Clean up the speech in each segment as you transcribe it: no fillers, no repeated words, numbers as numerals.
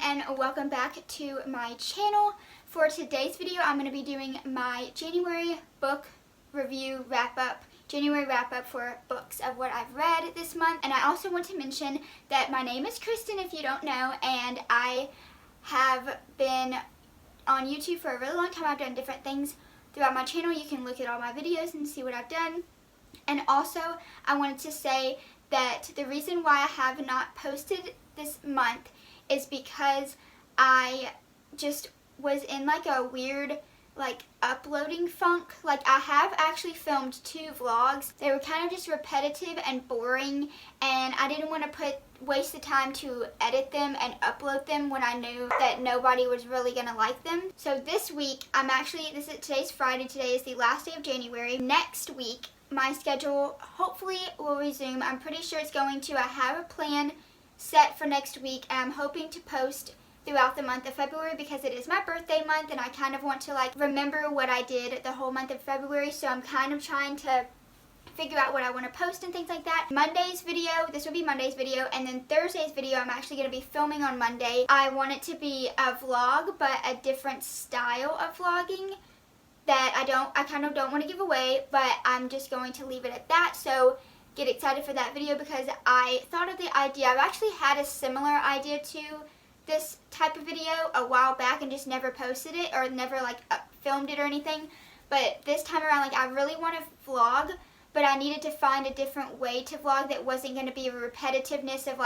and welcome back to my channel. For today's video, I'm going to be doing my January book review January wrap-up for books of what I've read this month. And I also want to mention that my name is Kristen, if you don't know, and I have been on YouTube for a really long time. I've done different things throughout my channel. You can look at all my videos and see what I've done. And also, I wanted to say that the reason why I have not posted this month is because I just was in like a weird uploading funk. I have actually filmed 2 vlogs. They were kind of just repetitive and boring, and I didn't want to waste the time to edit them and upload them when I knew that nobody was really gonna like them. So this week, today's Friday, today is the last day of January. Next week, my schedule hopefully will resume. I'm pretty sure it's going to. I have a plan set for next week, and I'm hoping to post throughout the month of February because it is my birthday month, and I kind of want to remember what I did the whole month of February. So I'm kind of trying to figure out what I want to post and things like that. Monday's video, this will be Monday's video, and then Thursday's video I'm actually going to be filming on Monday. I want it to be a vlog, but a different style of vlogging that I kind of don't want to give away, but I'm just going to leave it at that. So get excited for that video because I thought of the idea. I've actually had a similar idea to this type of video a while back and just never posted it or never filmed it or anything. But this time around, I really want to vlog, but I needed to find a different way to vlog that wasn't going to be a repetitiveness of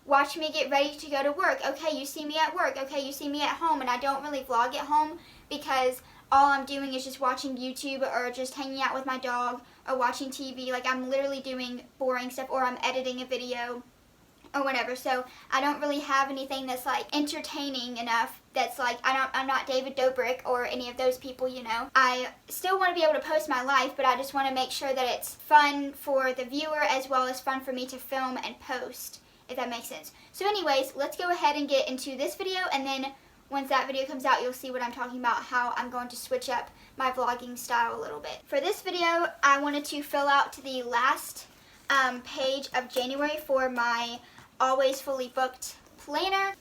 watch me get ready to go to work. Okay, you see me at work. Okay, you see me at home. And I don't really vlog at home because all I'm doing is just watching YouTube or just hanging out with my dog or watching TV. I'm literally doing boring stuff, or I'm editing a video or whatever. So I don't really have anything that's entertaining enough. That's I'm not David Dobrik or any of those people, you know. I still want to be able to post my life, but I just want to make sure that it's fun for the viewer as well as fun for me to film and post, if that makes sense. So anyways, let's go ahead and get into this video, and then once that video comes out, you'll see what I'm talking about, how I'm going to switch up my vlogging style a little bit. For this video, I wanted to fill out the last page of January for my Always Fully Booked planner.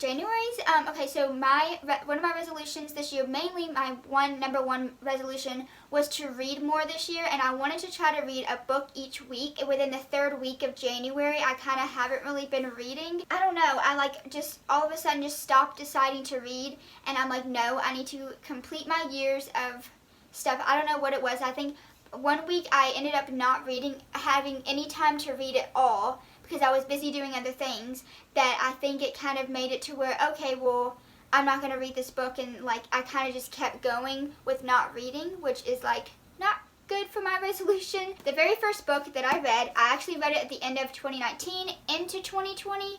Okay, so one of my resolutions this year, mainly my number one resolution, was to read more this year, and I wanted to try to read a book each week. Within the 3rd week of January, I kind of haven't really been reading. I don't know, I just all of a sudden just stopped deciding to read, and I'm no, I need to complete my years of stuff. I don't know what it was. I think one week I ended up not having any time to read at all, because I was busy doing other things, that I think it kind of made it to where, okay, well, I'm not going to read this book, and I kind of just kept going with not reading, which is not good for my resolution. The very first book that I read, I actually read it at the end of 2019 into 2020.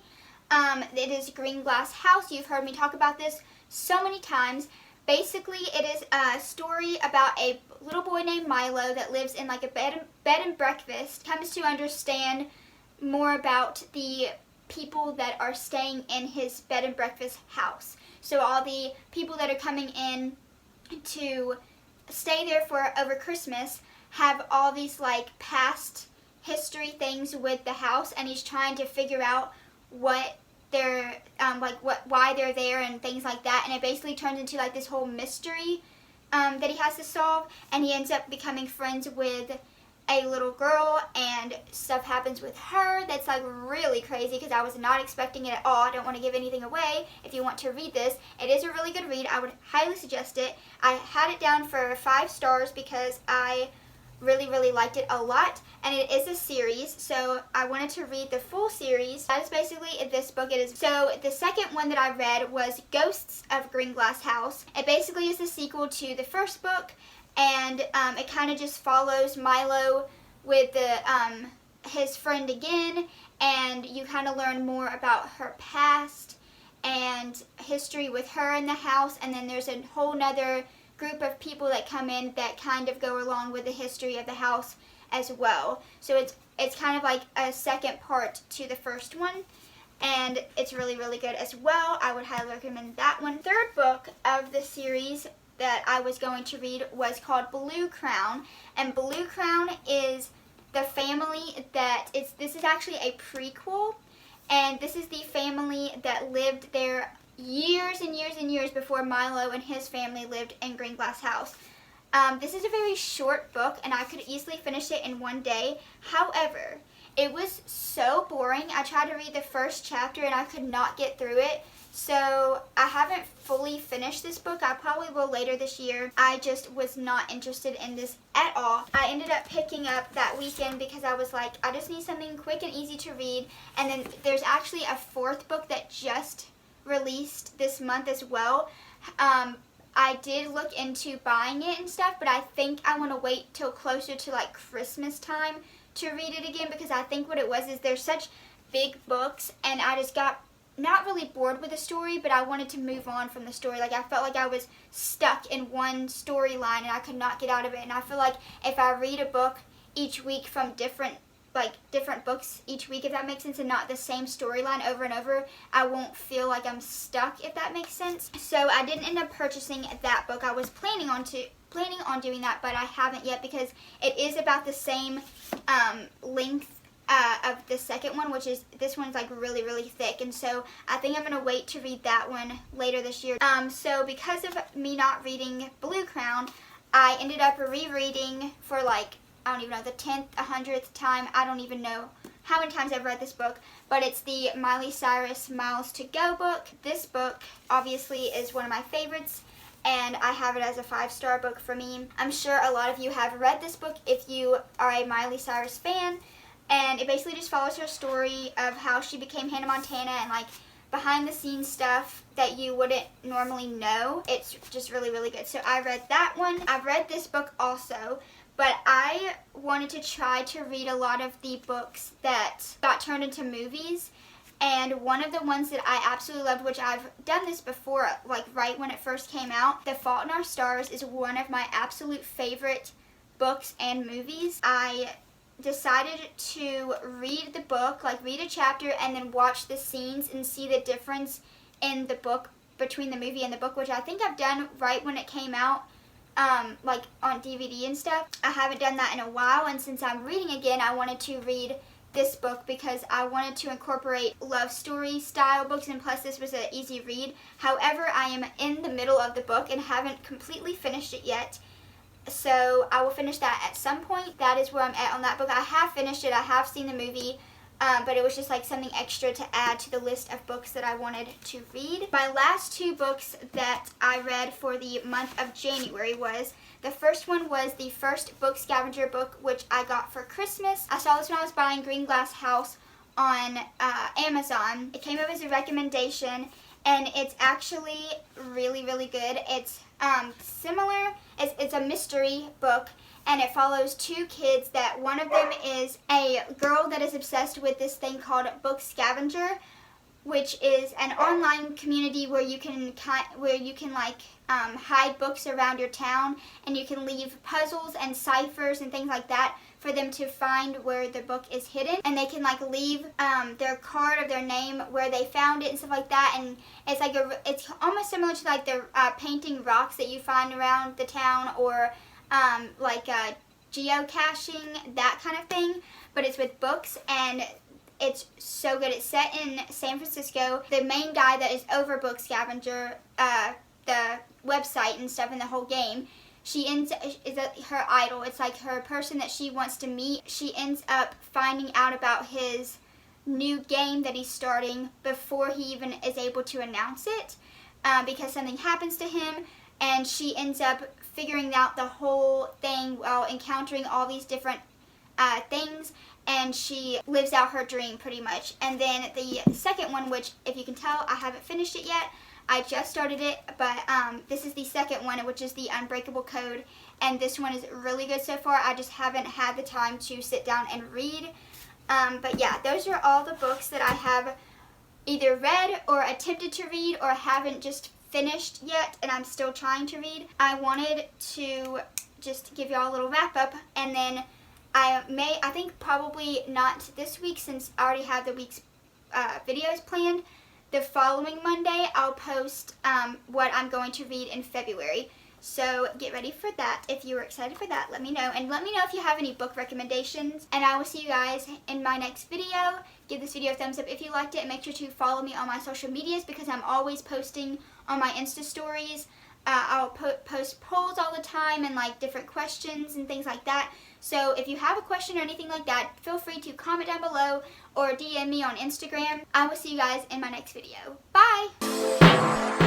It is Green Glass House. You've heard me talk about this so many times. Basically, it is a story about a little boy named Milo that lives in a bed and breakfast, comes to understand more about the people that are staying in his bed and breakfast house. So all the people that are coming in to stay there for over Christmas have all these past history things with the house, and he's trying to figure out what they're why they're there and things like that. And it basically turns into this whole mystery that he has to solve, and he ends up becoming friends with a little girl, and stuff happens with her that's really crazy because I was not expecting it at all. I don't want to give anything away. If you want to read this, it is a really good read. I would highly suggest it. I had it down for 5 stars because I really liked it a lot, and it is a series, so I wanted to read the full series. That is basically this book. It is. So the second one that I read was Ghosts of Green Glass House. It basically is the sequel to the first book, and it kind of just follows Milo with his friend again, and you kind of learn more about her past and history with her in the house, and then there's a whole nother group of people that come in that kind of go along with the history of the house as well. So it's kind of a second part to the first one, and it's really good as well. I would highly recommend that one. Third book of the series that I was going to read was called Blue Crown, and Blue Crown is the family this is actually a prequel, and this is the family that lived there years and years and years before Milo and his family lived in Green Glass House. This is a very short book, and I could easily finish it in one day. However, it was so boring. I tried to read the first chapter, and I could not get through it. So I haven't fully finished this book. I probably will later this year. I just was not interested in this at all. I ended up picking up that weekend because I was like, I just need something quick and easy to read. And then there's actually a fourth book that just released this month as well. I did look into buying it and stuff, but I think I want to wait till closer to like Christmas time to read it again, because I think what it was is they're such big books, and I just got not really bored with the story, but I wanted to move on from the story. Like, I felt like I was stuck in one storyline and I could not get out of it. And I feel like if I read a book each week from different books each week, if that makes sense, and not the same storyline over and over, I won't feel like I'm stuck, if that makes sense. So I didn't end up purchasing that book. I was planning on doing that, but I haven't yet, because it is about the same length of the second one, which is, this one's like really, really thick, and so I think I'm going to wait to read that one later this year. So because of me not reading Blue Crown, I ended up rereading for like, I don't even know, the 10th, 100th time. I don't even know how many times I've read this book, but it's the Miley Cyrus Miles to Go book. This book obviously is one of my favorites, and I have it as a 5-star book for me. I'm sure a lot of you have read this book if you are a Miley Cyrus fan. And it basically just follows her story of how she became Hannah Montana, and like behind the scenes stuff that you wouldn't normally know. It's just really, really good. So I read that one. I've read this book also, but I wanted to try to read a lot of the books that got turned into movies. And one of the ones that I absolutely loved, which I've done this before, like right when it first came out, The Fault in Our Stars is one of my absolute favorite books and movies. I decided to read the book, like read a chapter, and then watch the scenes and see the difference in the book between the movie and the book, which I think I've done right when it came out, like on DVD and stuff. I haven't done that in a while, and since I'm reading again, I wanted to read this book because I wanted to incorporate love story style books, and plus this was an easy read. However, I am in the middle of the book and haven't completely finished it yet. So I will finish that at some point. That is where I'm at on that book. I have finished it. I have seen the movie, but it was just like something extra to add to the list of books that I wanted to read. My last 2 books that I read for the month of January was, the first one was the first Book Scavenger book, which I got for Christmas. I saw this when I was buying Green Glass House on Amazon. It came up as a recommendation, and it's actually really, really good. It's similar. It's a mystery book, and it follows 2 kids. That one of them is a girl that is obsessed with this thing called Book Scavenger, which is an online community where you can like hide books around your town, and you can leave puzzles and ciphers and things like that for them to find where the book is hidden, and they can like leave their card of their name where they found it and stuff like that. And it's like it's almost similar to like the painting rocks that you find around the town, or like geocaching, that kind of thing, but it's with books, and it's so good. It's set in San Francisco. The main guy that is over Book Scavenger, the website and stuff, in the whole game, is her idol. It's like her person that she wants to meet. She ends up finding out about his new game that he's starting before he even is able to announce it, because something happens to him, and she ends up figuring out the whole thing while encountering all these different things, and she lives out her dream pretty much. And then the second one, which if you can tell, I haven't finished it yet. I just started it, but this is the second one, which is the Unbreakable Code, and this one is really good so far. I just haven't had the time to sit down and read. But yeah, those are all the books that I have either read or attempted to read, or haven't just finished yet and I'm still trying to read. I wanted to just give y'all a little wrap up, and then I think probably not this week, since I already have the week's videos planned. The following Monday, I'll post what I'm going to read in February. So get ready for that. If you are excited for that, let me know. And let me know if you have any book recommendations. And I will see you guys in my next video. Give this video a thumbs up if you liked it. And make sure to follow me on my social medias because I'm always posting on my Insta stories. I'll post polls all the time and like different questions and things like that. So if you have a question or anything like that, feel free to comment down below or DM me on Instagram. I will see you guys in my next video. Bye!